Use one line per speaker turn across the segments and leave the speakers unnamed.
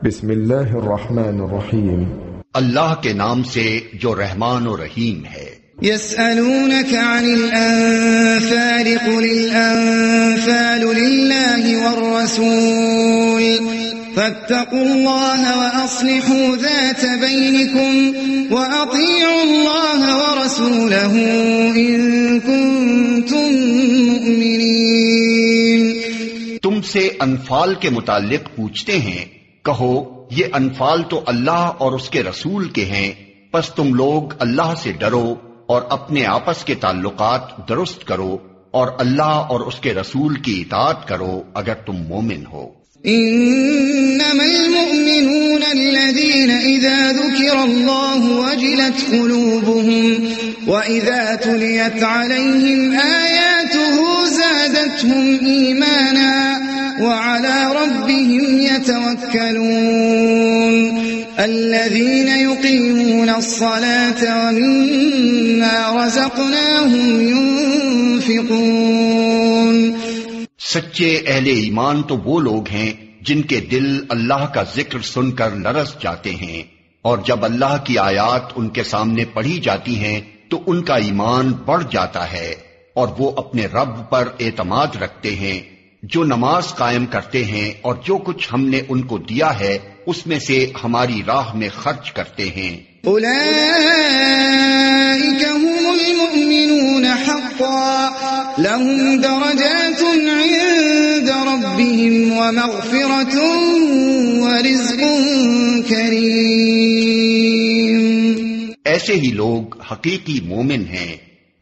بسم اللہ الرحمن الرحیم،
اللہ کے نام سے جو رحمان و رحیم ہے۔
يسألونك عن الأنفال قل الأنفال لله والرسول فاتقوا الله وأصلحوا ذات بينكم وأطيعوا الله ورسوله إن كنتم مؤمنين۔
تم سے انفال کے متعلق پوچھتے ہیں، کہو یہ انفال تو اللہ اور اس کے رسول کے ہیں، پس تم لوگ اللہ سے ڈرو اور اپنے آپس کے تعلقات درست کرو اور اللہ اور اس کے رسول کی اطاعت کرو اگر تم مومن ہو۔
انما المؤمنون الذين اذا ذكر الله وجلت قلوبهم واذا تليت عليهم آياته زادتهم ايمانا وعلى ربهم يتوكلون الذين يقيمون الصلاة ومما رزقناهم ينفقون۔
سچے اہل ایمان تو وہ لوگ ہیں جن کے دل اللہ کا ذکر سن کر لرز جاتے ہیں، اور جب اللہ کی آیات ان کے سامنے پڑھی جاتی ہیں تو ان کا ایمان بڑھ جاتا ہے، اور وہ اپنے رب پر اعتماد رکھتے ہیں، جو نماز قائم کرتے ہیں اور جو کچھ ہم نے ان کو دیا ہے اس میں سے ہماری راہ میں خرچ کرتے ہیں۔
اولئک هم المؤمنون حقا لهم درجات عند ربهم ومغفرة ورزق کریم۔
ایسے ہی لوگ حقیقی مومن ہیں،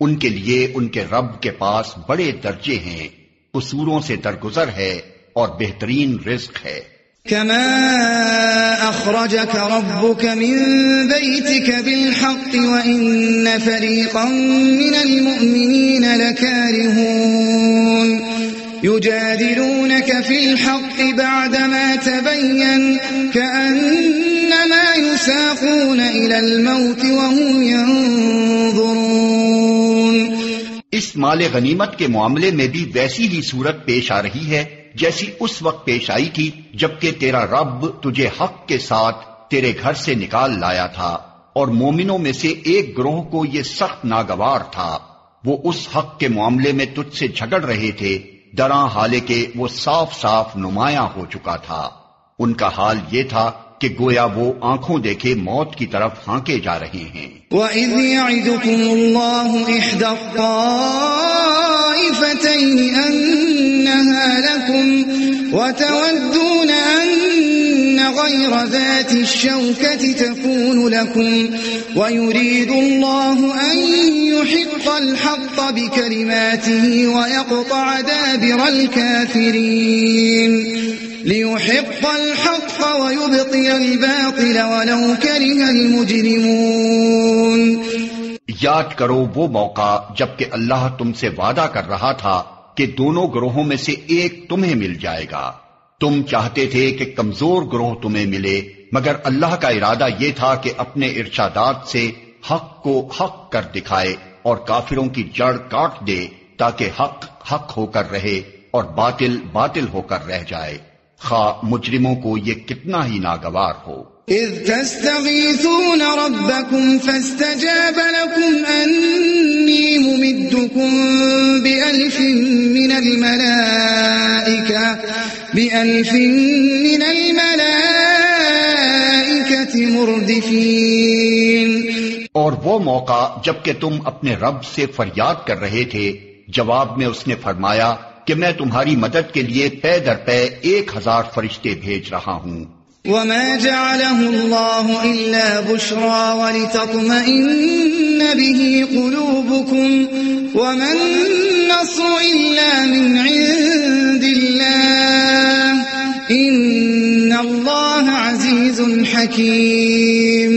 ان کے لیے ان کے رب کے پاس بڑے درجے ہیں، قصوروں سے درگزر ہے اور بہترین رزق ہے۔
كما أخرجك ربك من بيتك بالحق وإن فريقا من المؤمنين لكارهون يجادلونك في الحق بعدما تبين كأنما يساقون إلى الموت وهم ينظرون۔
اس مال غنیمت کے معاملے میں بھی ویسی ہی صورت پیش آ رہی ہے جیسی اس وقت پیش آئی تھی جبکہ تیرا رب تجھے حق کے ساتھ تیرے گھر سے نکال لایا تھا، اور مومنوں میں سے ایک گروہ کو یہ سخت ناگوار تھا، وہ اس حق کے معاملے میں تجھ سے جھگڑ رہے تھے، دراں حالے کہ وہ صاف صاف نمایاں ہو چکا تھا۔ ان کا حال یہ تھا کہ گویا وہ آنکھوں دیکھے موت کی طرف ہانکے جا رہے ہیں۔
وَإِذْ يَعِدُكُمُ اللَّهُ إِحْدَى الطَّائِفَتَيْنِ أَنَّهَا لَكُمْ وَتَوَدُّونَ أَنَّ غَيْرَ ذَاتِ الشَّوْكَةِ تَكُونُ لَكُمْ وَيُرِيدُ اللَّهُ أَن يُحِقَّ الْحَقَّ بِكَلِمَاتِهِ وَيَقْطَعَ دَابِرَ الْكَافِرِينَ لِيُحِقَّ الْحَقَّ وَيُبْطِلَ الْبَاطِلَ وَلَوْ كَرِهَ الْمُجْرِمُونَ۔
یاد کرو وہ موقع جبکہ اللہ تم سے وعدہ کر رہا تھا کہ دونوں گروہوں میں سے ایک تمہیں مل جائے گا، تم چاہتے تھے کہ کمزور گروہ تمہیں ملے، مگر اللہ کا ارادہ یہ تھا کہ اپنے ارشادات سے حق کو حق کر دکھائے اور کافروں کی جڑ کاٹ دے تاکہ حق حق ہو کر رہے اور باطل باطل ہو کر رہ جائے، خواہ مجرموں کو یہ کتنا ہی ناگوار ہو۔
اذ تستغیثون ربکم فاستجاب لکم انی ممدکم بألف من الملائکة مردفین۔
اور وہ موقع جبکہ تم اپنے رب سے فریاد کر رہے تھے، جواب میں اس نے فرمایا کہ میں تمہاری مدد کے لیے پے در پے 1000 فرشتے بھیج رہا ہوں۔
وما جعله الله إلا بشرى ولتطمئن به قلوبكم وما النصر إلا من عند الله إن الله عزيز حكيم۔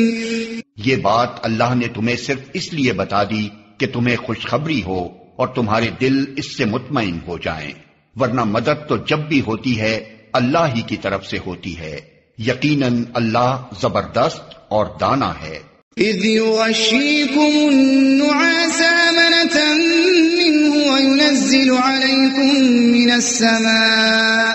یہ بات اللہ نے تمہیں صرف اس لیے بتا دی کہ تمہیں خوشخبری ہو اور تمہارے دل اس سے مطمئن ہو جائیں، ورنہ مدد تو جب بھی ہوتی ہے اللہ ہی کی طرف سے ہوتی ہے، یقیناً اللہ زبردست اور دانا ہے۔
اذ یغشیکم النعاس امنة منه وينزل عليكم من السماء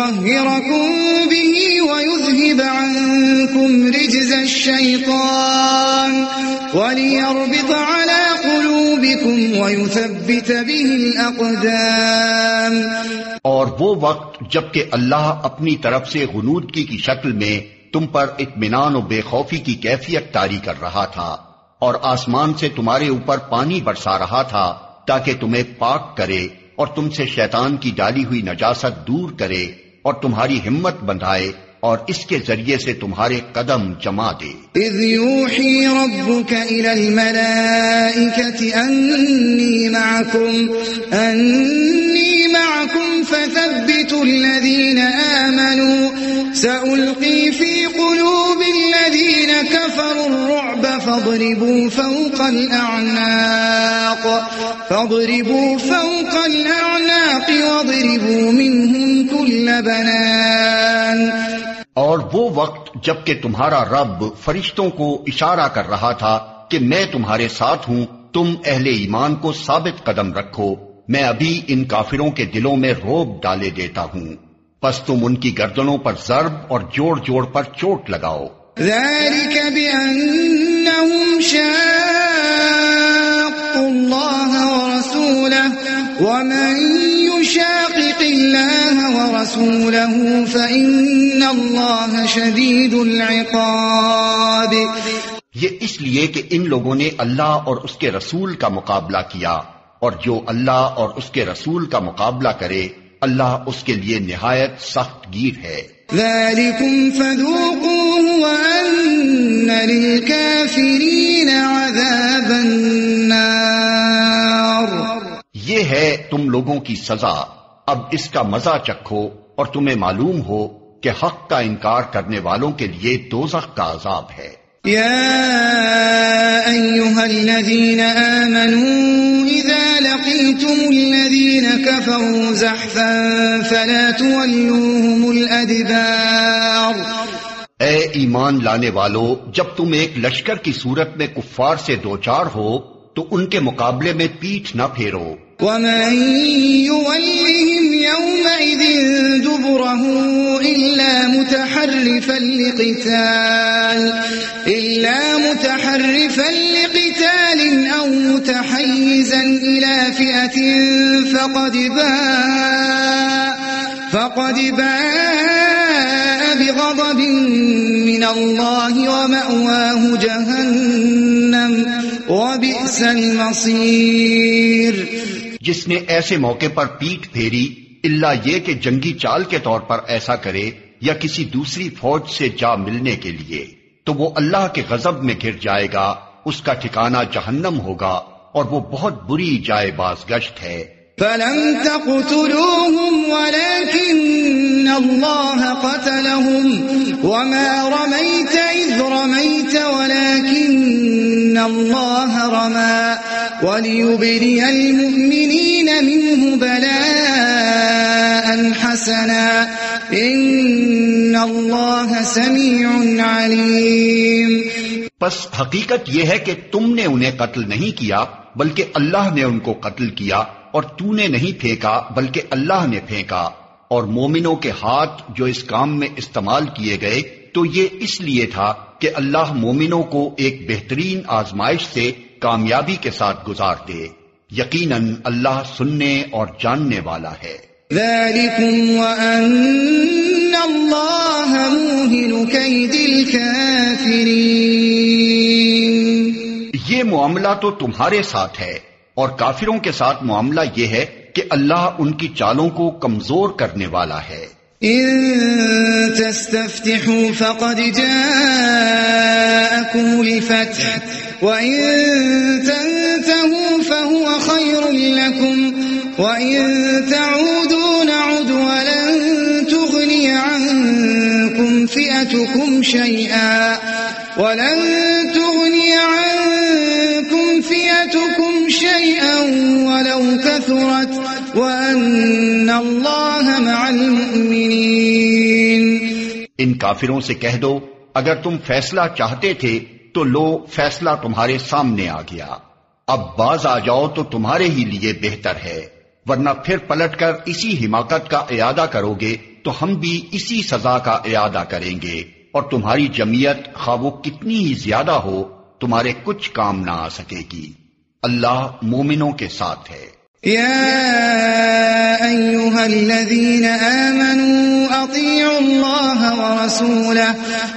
ليطهركم به ويذهب عنكم رجز الشيطان وليربط على قلوبكم ويثبت به الأقدام.
اور وہ وقت جبکہ اللہ اپنی طرف سے غنودگی کی شکل میں تم پر اطمینان و بے خوفی کی کیفیت طاری کر رہا تھا، اور آسمان سے تمہارے اوپر پانی برسا رہا تھا تاکہ تمہیں پاک کرے اور تم سے شیطان کی ڈالی ہوئی نجاست دور کرے اور تمہاری ہمت بندھائے اور اس کے ذریعے سے تمہارے قدم جما دے.
اذ یوحی ربک الی الملائکۃ انی معکم فثبتوا الذین آمنوا سألقی فی قلوب الذین کفروا الرعب فاضربوا فوق الأعناق واضربوا منهم كل بنان.
اور وہ وقت جبکہ تمہارا رب فرشتوں کو اشارہ کر رہا تھا کہ میں تمہارے ساتھ ہوں، تم اہل ایمان کو ثابت قدم رکھو، میں ابھی ان کافروں کے دلوں میں رعب ڈالے دیتا ہوں، پس تم ان کی گردنوں پر ضرب اور جوڑ جوڑ پر چوٹ لگاؤ.
ذلك بأنهم شاقوا الله ورسوله ومن يشاقق الله ورسوله فإن الله شديد العقاب.
یہ اس لیے کہ ان لوگوں نے اللہ اور اس کے رسول کا مقابلہ کیا، اور جو اللہ اور اس کے رسول کا مقابلہ کرے اللہ اس کے لیے نہایت سخت گیر ہے.
ذلكم فذوقوه وأن للكافرين عذاب النار.
یہ ہے تم لوگوں کی سزا، اب اس کا مزہ چکھو اور تمہیں معلوم ہو کہ حق کا انکار کرنے والوں کے لیے دوزخ کا عذاب ہے.
يا أيها الذين آمنوا إذا لقيتم الذين كفروا زحفا فلا تولوهم الأدبار.
اے ایمان لانے والو، جب تم ایک لشکر کی صورت میں کفار سے دوچار ہو تو ان کے مقابلے میں پیٹھ نہ پھیرو.
ومن يولهم يومئذ دبره إلا متحرفا لقتال أو متحيزا إلى فئة فقد باء بغضب من الله ومأواه جهنم وبئس المصير.
جس نے ایسے موقع پر پیٹھ پھیری الا یہ کہ جنگی چال کے طور پر ایسا کرے یا کسی دوسری فوج سے جا ملنے کے لیے، تو وہ اللہ کے غضب میں گر جائے گا، اس کا ٹھکانہ جہنم ہوگا اور وہ بہت بری جائے بازگشت ہے.
فلم تقتلوهم ولكن الله قتلهم وما رميت إذ رميت ولكن الله رمى وليبلي المؤمنين منه بلاء حسنا إن الله سميع عليم.
پس حقیقت یہ ہے کہ تم نے انہیں قتل نہیں کیا بلکہ اللہ نے ان کو قتل کیا، اور تو نے نہیں پھینکا بلکہ اللہ نے پھینکا، اور مومنوں کے ہاتھ جو اس کام میں استعمال کیے گئے تو یہ اس لیے تھا کہ اللہ مومنوں کو ایک بہترین آزمائش سے کامیابی کے ساتھ گزار دے. یقیناً اللہ سننے اور جاننے والا ہے.
ذلكم وأن الله موهن كيد الكافرين.
یہ معاملہ تو تمہارے ساتھ ہے، اور کافروں کے ساتھ معاملہ یہ ہے کہ اللہ ان کی چالوں کو کمزور کرنے والا ہے.
إن تستفتحوا فقد جاءكم الفتح وإن تنتهوا فهو خير لكم وإن تعودوا نعد ولن تغني عنكم فئتكم شيئا ولو كثرت وأن الله مع المؤمنين.
ان کافروں سے کہہ دو اگر تم فیصلہ چاہتے تھے تو لو فیصلہ تمہارے سامنے آ گیا، اب باز آ جاؤ تو تمہارے ہی لیے بہتر ہے، ورنہ پھر پلٹ کر اسی حماقت کا اعادہ کرو گے تو ہم بھی اسی سزا کا اعادہ کریں گے، اور تمہاری جمعیت خواہ وہ کتنی ہی زیادہ ہو تمہارے کچھ کام نہ آ سکے گی۔ اللہ مومنوں کے ساتھ ہے۔
يا أيها الذين آمنوا أطيعوا الله ورسوله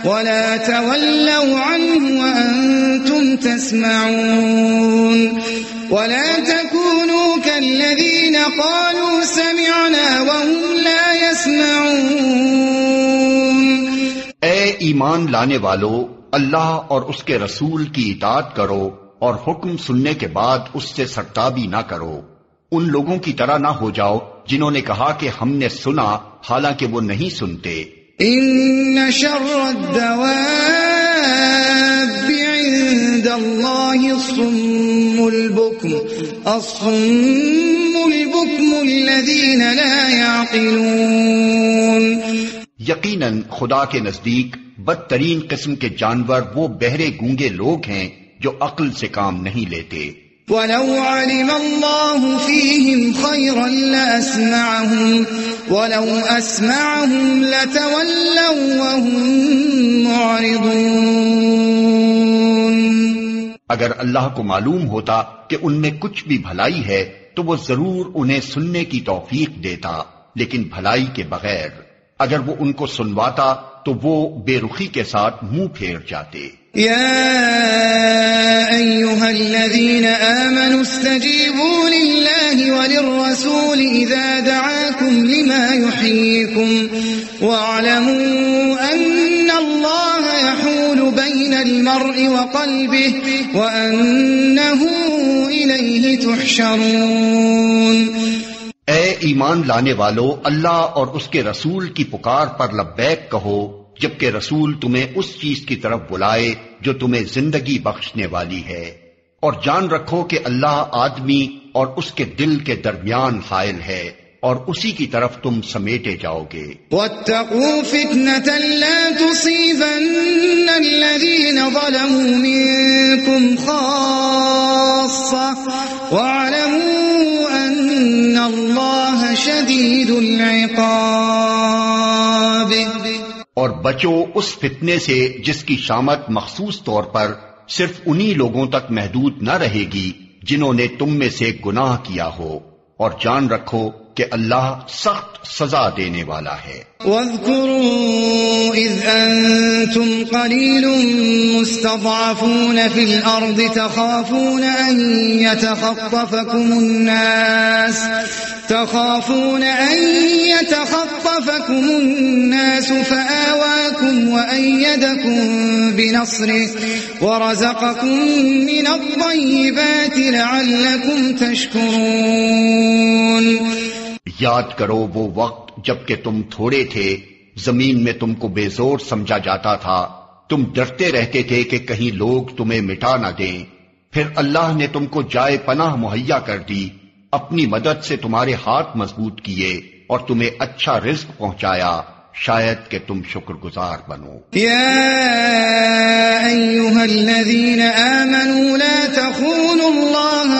ولا تولوا عنه وأنتم تسمعون ولا تكونوا كالذين قالوا سمعنا وهم لا يسمعون۔
اے ایمان لانے والو، اللہ اور اس کے رسول کی اطاعت کرو اور حکم سننے کے بعد اس سے سرتابی نہ کرو۔ ان لوگوں کی طرح نہ ہو جاؤ جنہوں نے کہا کہ ہم نے سنا حالانکہ وہ نہیں سنتے۔
ان شر الدواب عند اللہ الصم البکم الذین لا يعقلون۔
یقیناً خدا کے نزدیک بدترین قسم کے جانور وہ بہرے گونگے لوگ ہیں جو عقل سے کام نہیں لیتے۔
وَلَوْ عَلِمَ اللَّهُ فِيهِمْ خَيْرًا لَأَسْمَعَهُمْ وَلَوْ أَسْمَعَهُمْ لَتَوَلَّوْا وَهُمْ مُعْرِضُونَ۔
اگر اللہ کو معلوم ہوتا کہ ان میں کچھ بھی بھلائی ہے تو وہ ضرور انہیں سننے کی توفیق دیتا، لیکن بھلائی کے بغیر۔ اگر وہ ان کو سنواتا تو وہ بے رخی کے ساتھ منہ پھیر جاتے۔
يا أيها الذين آمنوا استجيبوا لله وللرسول إذا دعاكم لما يحييكم واعلموا أن الله يحول بين المرء وقلبه وأنه إليه تحشرون۔
اے ایمان لانے والو، اللہ اور اس کے رسول کی پکار پر لبیک کہو جبکہ رسول تمہیں اس چیز کی طرف بلائے جو تمہیں زندگی بخشنے والی ہے، اور جان رکھو کہ اللہ آدمی اور اس کے دل کے درمیان حائل ہے، اور اسی کی طرف تم سمیٹے جاؤ گے۔
وَاتَّقُوا فِتْنَةً لَا تُصِيبَنَّ الَّذِينَ ظَلَمُوا مِنكُمْ خَاصَّةً وَاعْلَمُوا أَنَّ اللَّهَ شَدِيدُ الْعِقَابِ۔
اور بچو اس فتنے سے جس کی شامت مخصوص طور پر صرف انہی لوگوں تک محدود نہ رہے گی جنہوں نے تم میں سے گناہ کیا ہو، اور جان رکھو کہ اللہ سخت سزا دینے والا ہے۔
واذكروا إذ أنتم قليل مستضعفون في الأرض تخافون أن يتخطفكم الناس فآواكم وأيدكم بنصره ورزقكم من الطيبات لعلكم تشكرون۔
یاد کرو وہ وقت جب کہ تم تھوڑے تھے، زمین میں تم کو بے زور سمجھا جاتا تھا، تم ڈرتے رہتے تھے کہ کہیں لوگ تمہیں مٹا نہ دیں، پھر اللہ نے تم کو جائے پناہ مہیا کر دی، اپنی مدد سے تمہارے ہاتھ مضبوط کیے اور تمہیں اچھا رزق پہنچایا، شاید کہ تم شکر گزار بنو۔
یا ایھا الذین آمنوا لا تخونوا اللہ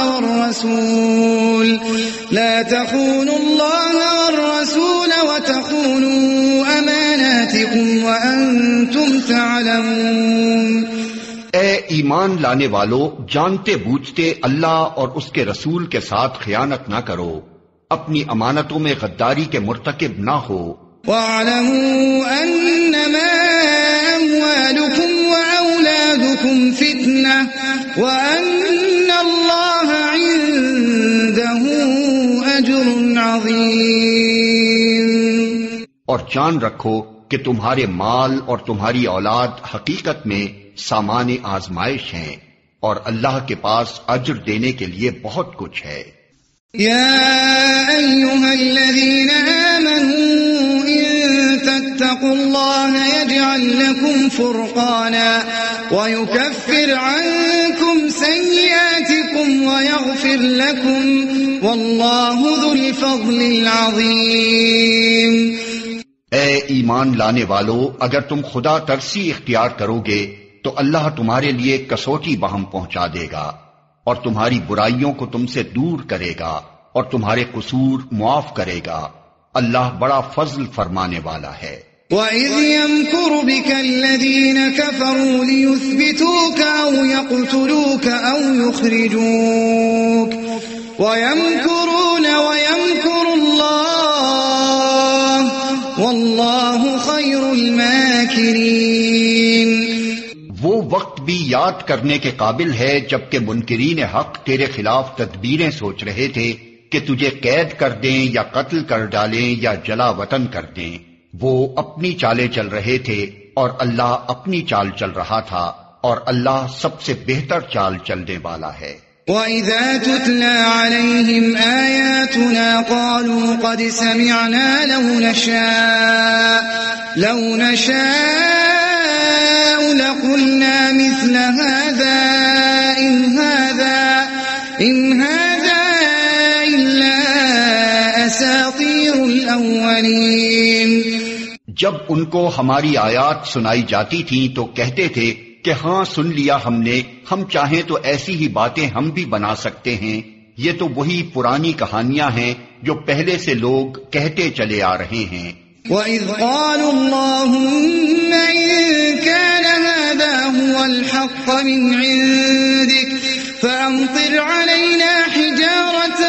والرسول وتخونوا اماناتکم وانتم تعلمون۔
اے ایمان لانے والو، جانتے بوجھتے اللہ اور اس کے رسول کے ساتھ خیانت نہ کرو، اپنی امانتوں میں غداری کے مرتکب نہ ہو۔
وَاعْلَمُوا أَنَّمَا أَمْوَالُكُمْ وَأَوْلَادُكُمْ فِتْنَةٌ وَأَنَّ اللَّهَ عِندَهُ أَجْرٌ عَظِيمٌ۔
اور جان رکھو کہ تمہارے مال اور تمہاری اولاد حقیقت میں سامان آزمائش ہیں، اور اللہ کے پاس اجر دینے کے لیے بہت کچھ ہے۔
یا ایھا الذین آمنوا اتقوا اللہ یجعل لکم فرقانا ویکفر عنکم سیئاتکم ویغفر لکم واللہ ذو الفضل العظیم۔
اے ایمان لانے والو، اگر تم خدا ترسی اختیار کرو گے تو اللہ تمہارے لیے کسوٹی بہم پہنچا دے گا، اور تمہاری برائیوں کو تم سے دور کرے گا، اور تمہارے قصور معاف کرے گا، اللہ بڑا فضل فرمانے والا ہے۔
وَإِذْ يَمْكُرُ بِكَ الَّذِينَ كَفَرُوا لِيُثْبِتُوكَ أَوْ يَقْتُلُوكَ أَوْ يُخْرِجُوكَ وَيَمْكُرُونَ وَيَمْكُرُ اللَّهُ وَاللَّهُ خَيْرُ الْمَاكِرِينَ۔
وہ وقت بھی یاد کرنے کے قابل ہے جبکہ منکرین حق تیرے خلاف تدبیریں سوچ رہے تھے کہ تجھے قید کر دیں یا قتل کر ڈالیں یا جلا وطن کر دیں۔ وہ اپنی چالیں چل رہے تھے اور اللہ اپنی چال چل رہا تھا، اور اللہ سب سے بہتر چال چلنے والا ہے۔
وَإِذَا تُتْلَى عَلَيْهِمْ آيَاتُنَا قَالُوا قَدْ سَمِعْنَا لَوْ نَشَاءُ لَقُلْنَا مِثْلَ هَذَا إِنْ هَذَا إِلَّا أَسَاطِيرُ الْأَوَّلِينَ۔
جب ان کو ہماری آیات سنائی جاتی تھیں تو کہتے تھے کہ ہاں سن لیا ہم نے، ہم چاہیں تو ایسی ہی باتیں ہم بھی بنا سکتے ہیں، یہ تو وہی پرانی کہانیاں ہیں جو پہلے سے لوگ کہتے چلے آ رہے ہیں۔
وَإِذْ قَالُوا اللَّهُمَّ إِن كَانَ هَذَا هُوَ الْحَقَّ مِنْ عِندِكَ فَأَمْطِرْ عَلَيْنَا حِجَارَةً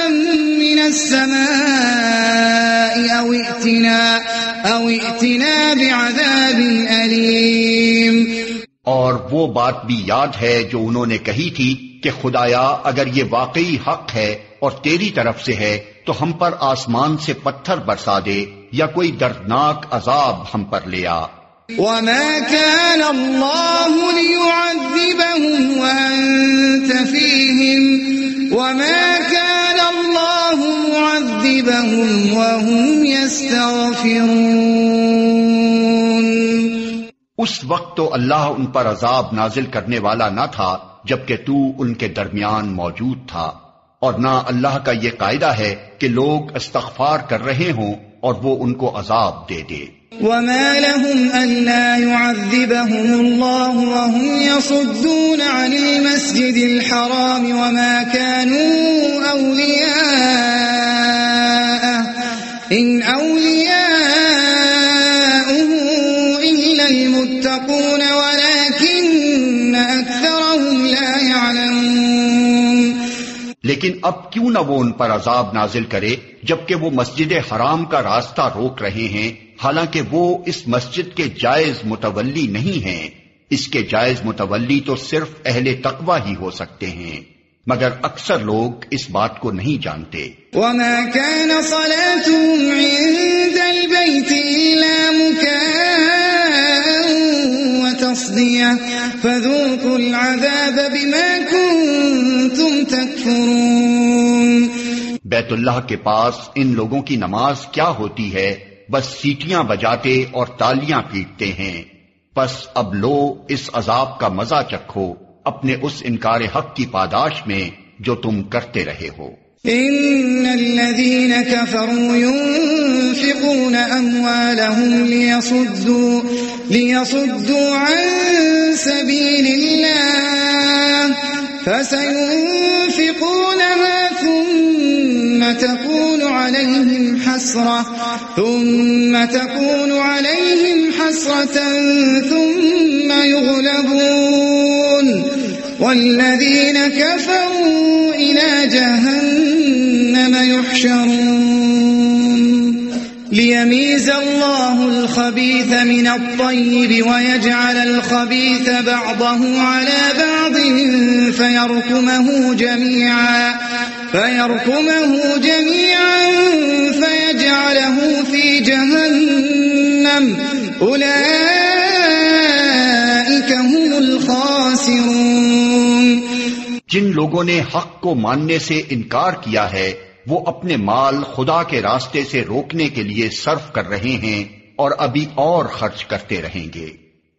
مِنَ السَّمَاءِ أَوْ ائْتِنَا بِعَذَابٍ أَلِيمٍ۔
اور وہ بات بھی یاد ہے جو انہوں نے کہی تھی کہ خدایا اگر یہ واقعی حق ہے اور تیری طرف سے ہے تو ہم پر آسمان سے پتھر برسا دے یا کوئی دردناک عذاب ہم پر لے آ۔
وَمَا كَانَ اللَّهُ لِيُعَذِّبَهُمْ وَأَنْتَ فِيهِمْ وَمَا كَانَ اللَّهُ مُعَذِّبَهُمْ وَهُمْ يَسْتَغْفِرُونَ۔
اس وقت تو اللہ ان پر عذاب نازل کرنے والا نہ تھا جبکہ تو ان کے درمیان موجود تھا، اور نہ اللہ کا یہ قاعدہ ہے کہ لوگ استغفار کر رہے ہوں اور وہ ان کو عذاب دے دے۔
وَمَا لَهُمْ أَلَّا يُعَذِّبَهُمُ اللَّهُ وَهُمْ يَصُدُّونَ عَنِ الْمَسْجِدِ الْحَرَامِ وَمَا كَانُوا أَوْلِيَاءَهُ إِنْ أَوْلِيَاؤُهُ إِلَّا الْمُتَّقُونَ وَلَكِنَّ أَكْثَرَهُمْ لَا يَعْلَمُونَ۔
لیکن اب کیوں نہ وہ ان پر عذاب نازل کرے جبکہ وہ مسجد حرام کا راستہ روک رہے ہیں، حالانکہ وہ اس مسجد کے جائز متولی نہیں ہیں۔ اس کے جائز متولی تو صرف اہل تقوی ہی ہو سکتے ہیں، مگر اکثر لوگ اس بات کو نہیں جانتے۔
وَمَا كَانَ صَلَاتُهُمْ عِندَ الْبَيْتِ إِلَّا مُكَاءً وَتَصْدِيَةً فَذُوقُوا الْعَذَابَ بِمَا كُنتُمْ تَكْفُرُونَ۔
بیت اللہ کے پاس ان لوگوں کی نماز کیا ہوتی ہے؟ بس سیٹیاں بجاتے اور تالیاں پیٹتے ہیں۔ پس اب لو اس عذاب کا مزہ چکھو اپنے اس انکار حق کی پاداش میں جو تم کرتے رہے ہو۔
ان الذين كفروا ينفقون اموالهم ليصدوا عن سبيل الله فسينفقونها ثم تكون عليهم حسرة ثم يغلبون والذين كفروا إلى جهنم يحشرون ليميز الله الخبيث من الطيب ويجعل الخبيث بعضه على بعض فيركمه جميعا فيجعله في جهنم أولئك هم الخاسرون۔
جن لوگوں نے حق کو ماننے سے انکار کیا ہے وہ اپنے مال خدا کے راستے سے روکنے کے لیے صرف کر رہے ہیں اور ابھی اور خرچ کرتے رہیں گے،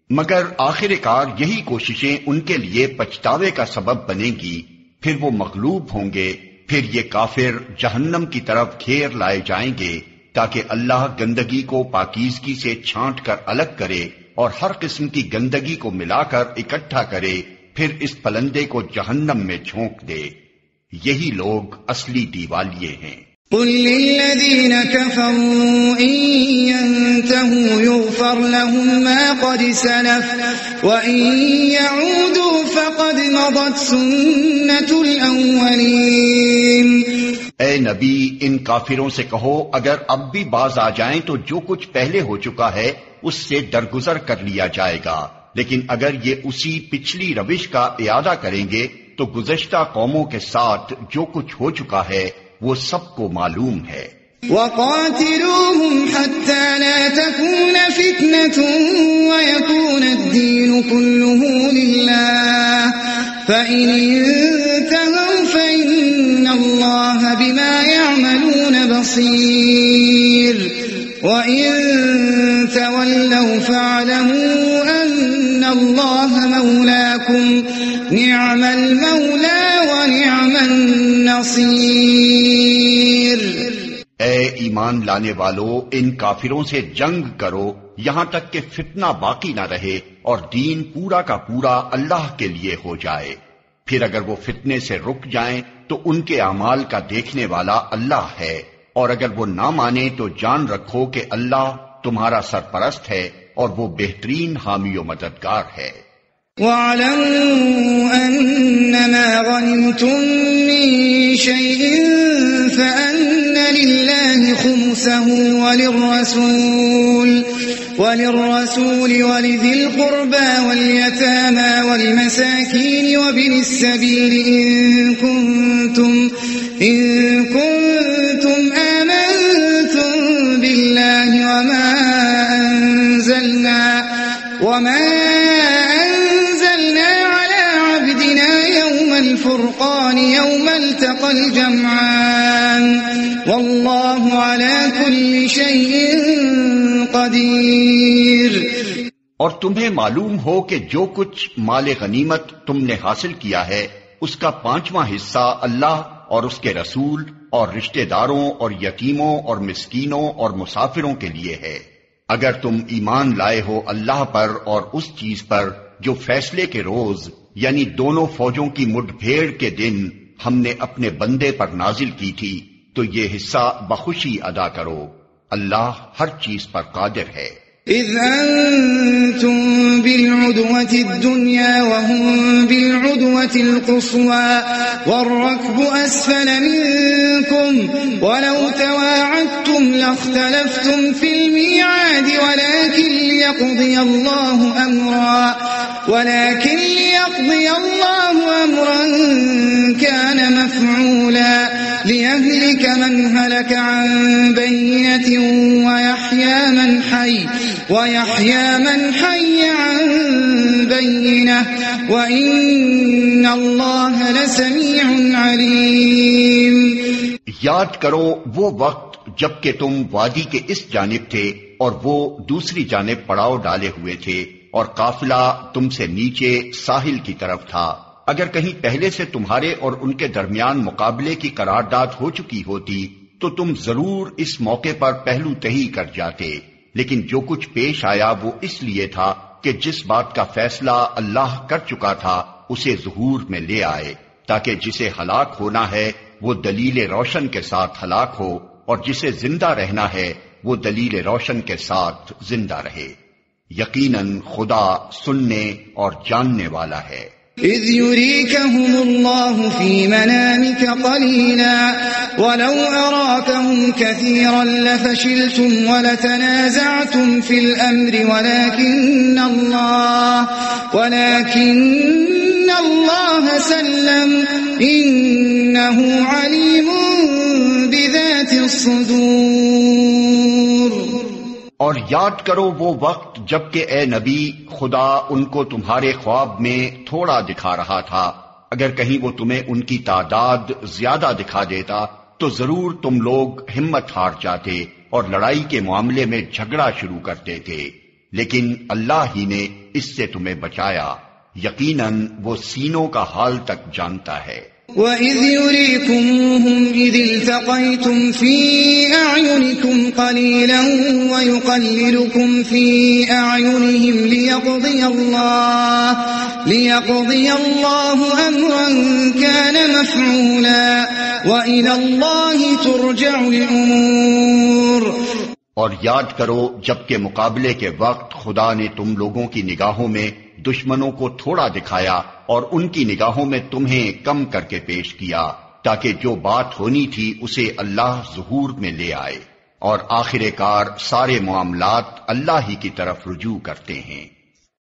مگر آخر کار یہی کوششیں ان کے لیے پچھتاوے کا سبب بنیں گی، پھر وہ مغلوب ہوں گے، پھر یہ کافر جہنم کی طرف گھیر لائے جائیں گے تاکہ اللہ گندگی کو پاکیزگی سے چھانٹ کر الگ کرے اور ہر قسم کی گندگی کو ملا کر اکٹھا کرے، پھر اس پلندے کو جہنم میں جھونک دے۔ یہی لوگ اصلی دیوالیے ہیں۔
قل للذين كفروا إن ينتهوا يغفر لهم ما قد سلف وإن يعودوا فقد مضت سنة الأولين.
اے نبی ان کافروں سے کہو اگر اب بھی باز آ جائیں تو جو کچھ پہلے ہو چکا ہے اس سے درگزر کر لیا جائے گا، لیکن اگر یہ اسی پچھلی روش کا اعادہ کریں گے تو گزشتہ قوموں کے ساتھ جو کچھ ہو چکا ہے وہ سب کو معلوم ہے.
وقاتلوهم حتى لا تكون فتنة ويكون الدين كله لله فإن انتهوا فإن الله بما يعملون بصير وإن تولوا فاعلموا أن الله مولاكم نعم المولى ونعم النصير.
اے ایمان لانے والو ان کافروں سے جنگ کرو یہاں تک کہ فتنہ باقی نہ رہے اور دین پورا کا پورا اللہ کے لیے ہو جائے. پھر اگر وہ فتنے سے رک جائیں تو ان کے اعمال کا دیکھنے والا اللہ ہے، اور اگر وہ نہ مانے تو جان رکھو کہ اللہ تمہارا سرپرست ہے اور وہ بہترین حامی و مددگار ہے.
وَاعْلَمُوا أَنَّمَا غَنِمْتُم مِّن شَيْءٍ فَأَنَّ لِلَّهِ خُمُسَهُ وَلِلرَّسُولِ وَلِذِي الْقُرْبَى وَالْيَتَامَى وَالْمَسَاكِينِ وَابْنِ السَّبِيلِ إِن كُنتُمْ آمَنتُم بِاللَّهِ وَمَا الفرقان يوم التقى الجمعان والله على كل شيء قدير.
اور تمہیں معلوم ہو کہ جو کچھ مال غنیمت تم نے حاصل کیا ہے اس کا 5واں حصہ اللہ اور اس کے رسول اور رشتہ داروں اور یتیموں اور مسکینوں اور مسافروں کے لیے ہے. اگر تم ایمان لائے ہو اللہ پر اور اس چیز پر جو فیصلے کے روز یعنی دونوں فوجوں کی مڈ بھیڑ کے دن ہم نے اپنے بندے پر نازل کی تھی تو یہ حصہ بخوشی ادا کرو، اللہ ہر چیز پر قادر ہے.
اذ انتم بالعدوة الدنيا وهم بالعدوة القصوى والركب اسفل منكم ولو تواعدتم لاختلفتم في الميعاد ولكن ليقضي الله أمرا كان مفعولا ليهلك من هلك عن بينة ويحيى من حي عن بينة وإن الله لسميع عليم.
یاد کرو وہ وقت جب کہ تم وادی کے اس جانب تھے اور وہ دوسری جانب پڑاؤ ڈالے ہوئے تھے اور قافلہ تم سے نیچے ساحل کی طرف تھا. اگر کہیں پہلے سے تمہارے اور ان کے درمیان مقابلے کی قرارداد ہو چکی ہوتی تو تم ضرور اس موقع پر پہلو تہی کر جاتے، لیکن جو کچھ پیش آیا وہ اس لیے تھا کہ جس بات کا فیصلہ اللہ کر چکا تھا اسے ظہور میں لے آئے تاکہ جسے ہلاک ہونا ہے وہ دلیل روشن کے ساتھ ہلاک ہو اور جسے زندہ رہنا ہے وہ دلیل روشن کے ساتھ زندہ رہے. یقیناً خدا سننے اور جاننے والا ہے.
اذ يريكهم الله في منامك قليلا ولو أراكهم كثيرا لفشلتم ولتنازعتم في الأمر ولكن الله سلم إنه عليم بذات الصدور.
اور یاد کرو وہ وقت جب کہ اے نبی خدا ان کو تمہارے خواب میں تھوڑا دکھا رہا تھا. اگر کہیں وہ تمہیں ان کی تعداد زیادہ دکھا دیتا تو ضرور تم لوگ ہمت ہار جاتے اور لڑائی کے معاملے میں جھگڑا شروع کرتے تھے، لیکن اللہ ہی نے اس سے تمہیں بچایا. یقیناً وہ سینوں کا حال تک جانتا ہے.
وَإِذْ يُرِيكُمُوهُمْ إِذِ الْتَقَيْتُمْ فِي أَعْيُنِكُمْ قَلِيلًا وَيُقَلِّلُكُمْ فِي أَعْيُنِهِمْ لِيَقْضِيَ اللَّهُ أَمْرًا كَانَ مَفْعُولًا وإلى الله ترجع الأمور.
اور یاد کرو جبکہ مقابلے کے وقت خدا نے تم لوگوں کی نگاہوں میں دشمنوں کو تھوڑا دکھایا اور ان کی نگاہوں میں تمہیں کم کر کے پیش کیا، تاکہ جو بات ہونی تھی اسے اللہ ظہور میں لے آئے، اور آخر کار سارے معاملات اللہ ہی کی طرف رجوع کرتے ہیں۔